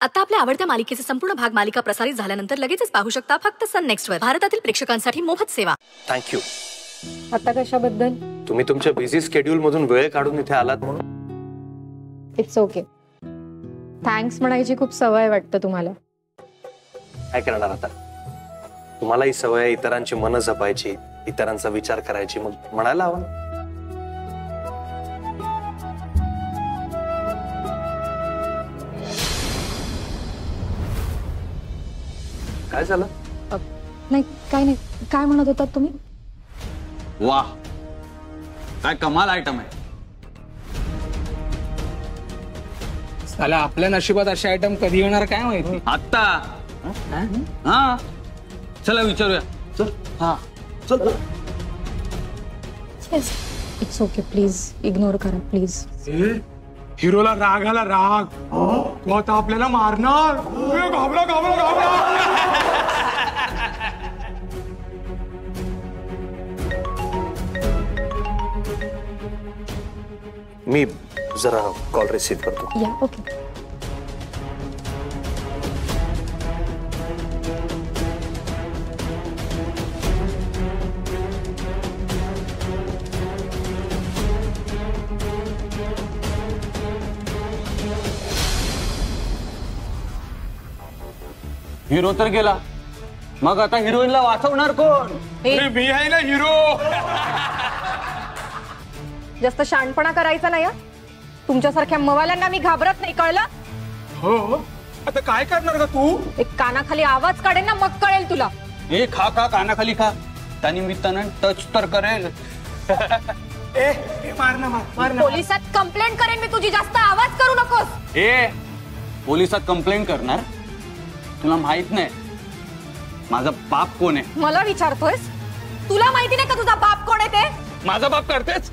आता आपल्या आवडत्या मालिकेचे संपूर्ण भाग मालिका प्रसारित झाल्यानंतर लगेचच पाहू शकता फक्त सन नेक्स्ट वर. भारतातील प्रेक्षकांसाठी मोफत सेवा. थँक्यू. आता कशाबद्दल? तुम्ही तुमच्या बिझी स्केड्यूल मधून वेळ काढून इथे आलात म्हणून. It's okay. थँक्स म्हणायची खूप सवय वाटतं तुम्हाला. काय करणार आता, तुम्हाला ही सवय आहे इतरांची मनं जपायची, इतरांचा विचार करायची, मग म्हणायला हवं. काय झालं? नाही काय नाही. काय म्हणत होतात तुम्ही? वाह, काय कमाल आयटम आहे. साला आपल्या नशिबात असे आयटम कधी येणार काय माहिती. आत्ता. हा चला विचारूया. चल. हा चल. इट्स ओके, प्लीज इग्नोर करा प्लीज. हिरोला राग आला, राग. तो आता आपल्याला मारणार. घाबरा घाबरा घाबरा. मी जरा कॉल रिसीव्ह करतो. या ओके. हिरो तर गेला, मग आता हिरोईनला वाचवणार कोण? मी आहे ना हिरो. जास्त शहाणपणा करायचा नाही. तुमच्यासारख्या मवाल्यांना मी घाबरत नाही, कळलं? हो, आता काय करणार का तू? एक कानाखाली आवाज काढेल ना, मग कळेल तुला. ए खा खा, कानाखाली खा. त्या निमित्तानं टच तर करेल. पोलिसात कंप्लेंट करेन मी तुझी. जास्त आवाज करू नकोस. ए पोलिसात कंप्लेंट करणार? तुला माहित नाही माझा बाप कोण आहे? मला विचारतोयस? तुला माहिती नाही का तुझा बाप कोण आहे ते? माझा बाप करतेच.